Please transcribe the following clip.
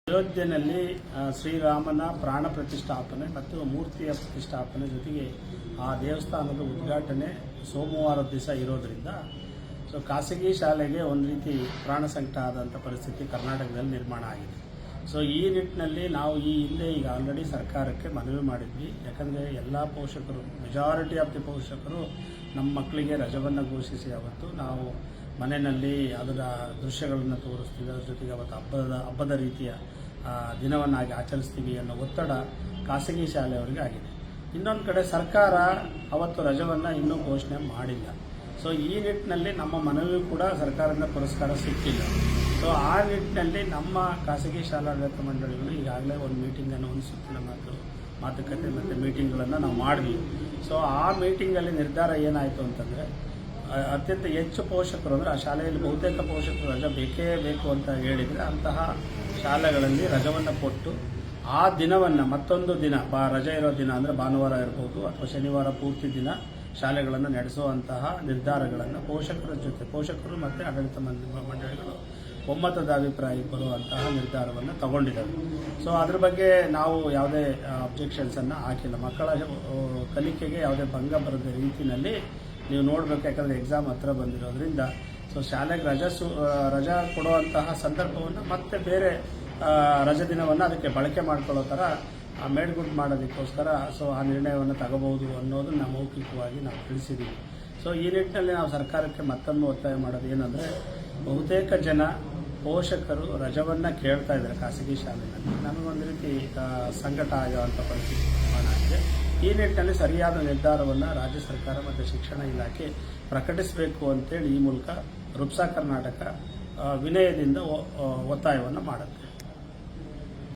ಅಯೋಧ್ಯೆಯಲ್ಲಿ ಶ್ರೀರಾಮನ ಪ್ರಾಣ ಪ್ರತಿಷ್ಠಾಪನೆ ಮತ್ತು ಮೂರ್ತಿಯ ಪ್ರತಿಷ್ಠಾಪನೆ ಜೊತೆಗೆ ಆ ದೇವಸ್ಥಾನದ ಉದ್ಘಾಟನೆ ಸೋಮವಾರದ ದಿವಸ ಇರೋದ್ರಿಂದ ಖಾಸಗಿ ಶಾಲೆಗೆ ಒಂದು ರೀತಿ ಪ್ರಾಣ ಸಂಕಟ ಆದಂಥ ಪರಿಸ್ಥಿತಿ ಕರ್ನಾಟಕದಲ್ಲಿ ನಿರ್ಮಾಣ ಆಗಿದೆ. ಈ ನಿಟ್ಟಿನಲ್ಲಿ ನಾವು ಈ ಹಿಂದೆ ಈಗ ಆಲ್ರೆಡಿ ಸರ್ಕಾರಕ್ಕೆ ಮನವಿ ಮಾಡಿದ್ವಿ. ಯಾಕಂದರೆ ಎಲ್ಲ ಪೋಷಕರು, ಮೆಜಾರಿಟಿ ಆಫ್ ದಿ ಪೋಷಕರು ನಮ್ಮ ಮಕ್ಕಳಿಗೆ ರಜವನ್ನು ಘೋಷಿಸಿ ಅವತ್ತು ನಾವು ಮನೆಯಲ್ಲಿ ಅದರ ದೃಶ್ಯಗಳನ್ನು ತೋರಿಸ್ತೀವಿ. ಅದರ ಜೊತೆಗೆ ಅವತ್ತು ಹಬ್ಬದ ರೀತಿಯ ದಿನವನ್ನಾಗಿ ಆಚರಿಸ್ತೀವಿ ಅನ್ನೋ ಒತ್ತಡ ಖಾಸಗಿ ಶಾಲೆಯವರಿಗೆ ಆಗಿದೆ. ಇನ್ನೊಂದು ಕಡೆ ಸರ್ಕಾರ ಅವತ್ತು ರಜವನ್ನು ಇನ್ನೂ ಘೋಷಣೆ ಮಾಡಿಲ್ಲ. ಈ ನಿಟ್ಟಿನಲ್ಲಿ ನಮ್ಮ ಮನವಿ ಕೂಡ ಸರ್ಕಾರದಿಂದ ಪುರಸ್ಕಾರ ಸಿಕ್ಕಿಲ್ಲ. ಆ ನಿಟ್ಟಿನಲ್ಲಿ ನಮ್ಮ ಖಾಸಗಿ ಶಾಲಾಡಳಿತ ಮಂಡಳಿಗಳು ಈಗಾಗಲೇ ಒಂದು ಮೀಟಿಂಗನ್ನು, ಒಂದು ಸುತ್ತಿನ ಮಾತುಕತೆ ಮತ್ತು ಮೀಟಿಂಗ್ಗಳನ್ನು ನಾವು ಮಾಡಿದ್ವಿ. ಆ ಮೀಟಿಂಗಲ್ಲಿ ನಿರ್ಧಾರ ಏನಾಯಿತು ಅಂತಂದರೆ, ಅತ್ಯಂತ ಹೆಚ್ಚು ಪೋಷಕರು ಅಂದರೆ ಆ ಶಾಲೆಯಲ್ಲಿ ಬಹುತೇಕ ಪೋಷಕರು ರಜೆ ಬೇಕೇ ಬೇಕು ಅಂತ ಹೇಳಿದರೆ ಅಂತಹ ಶಾಲೆಗಳಲ್ಲಿ ರಜವನ್ನು ಕೊಟ್ಟು ಆ ದಿನವನ್ನು ಮತ್ತೊಂದು ದಿನ ರಜೆ ಇರೋ ದಿನ ಅಂದರೆ ಭಾನುವಾರ ಇರ್ಬೋದು ಅಥವಾ ಶನಿವಾರ ಪೂರ್ತಿ ದಿನ ಶಾಲೆಗಳನ್ನು ನಡೆಸುವಂತಹ ನಿರ್ಧಾರಗಳನ್ನು ಪೋಷಕರು ಮತ್ತು ಆಡಳಿತ ಮಂಡಳಿಗಳು ಒಮ್ಮತದ ಅಭಿಪ್ರಾಯಕ್ಕೆ ಬರುವಂತಹ ನಿರ್ಧಾರವನ್ನು ತಗೊಂಡಿದ್ದಾರೆ. ಅದ್ರ ಬಗ್ಗೆ ನಾವು ಯಾವುದೇ ಅಬ್ಜೆಕ್ಷನ್ಸನ್ನು ಹಾಕಿಲ್ಲ. ಮಕ್ಕಳ ಕಲಿಕೆಗೆ ಯಾವುದೇ ಭಂಗ ಬರದ ರೀತಿಯಲ್ಲಿ ನೀವು ನೋಡಬೇಕು. ಯಾಕಂದರೆ ಎಕ್ಸಾಮ್ ಹತ್ರ ಬಂದಿರೋದ್ರಿಂದ ಶಾಲೆಗೆ ರಜಾ ಕೊಡುವಂತಹ ಸಂದರ್ಭವನ್ನು ಮತ್ತೆ ಬೇರೆ ರಜೆ ದಿನವನ್ನು ಅದಕ್ಕೆ ಬಳಕೆ ಮಾಡ್ಕೊಳ್ಳೋ ಥರ ಮೇಡ್ಗುಡ್ ಮಾಡೋದಕ್ಕೋಸ್ಕರ ಆ ನಿರ್ಣಯವನ್ನು ತಗೋಬಹುದು ಅನ್ನೋದನ್ನು ಮೌಖಿಕವಾಗಿ ನಾವು ತಿಳಿಸಿದ್ದೀವಿ. ಈ ನಿಟ್ಟಿನಲ್ಲಿ ನಾವು ಸರ್ಕಾರಕ್ಕೆ ಮತ್ತೊಮ್ಮೆ ಒತ್ತಾಯ ಮಾಡೋದು ಏನಂದರೆ, ಬಹುತೇಕ ಜನ ಪೋಷಕರು ರಜವನ್ನು ಕೇಳ್ತಾ ಇದ್ದಾರೆ ಖಾಸಗಿ ಶಾಲೆಯಲ್ಲಿ. ನಮಗೊಂದು ರೀತಿ ಸಂಕಟ ಆಗುವಂಥ ಪರಿಸ್ಥಿತಿ ನಿರ್ಮಾಣ ಆಗಿದೆ. ಈ ನಿಟ್ಟಿನಲ್ಲಿ ಸರಿಯಾದ ನಿರ್ಧಾರವನ್ನು ರಾಜ್ಯ ಸರ್ಕಾರ ಮತ್ತು ಶಿಕ್ಷಣ ಇಲಾಖೆ ಪ್ರಕಟಿಸಬೇಕು ಅಂತೇಳಿ ಈ ಮೂಲಕ ರುಪ್ಸಾ ಕರ್ನಾಟಕ ವಿನಯದಿಂದ ಒತ್ತಾಯವನ್ನು ಮಾಡುತ್ತೆ.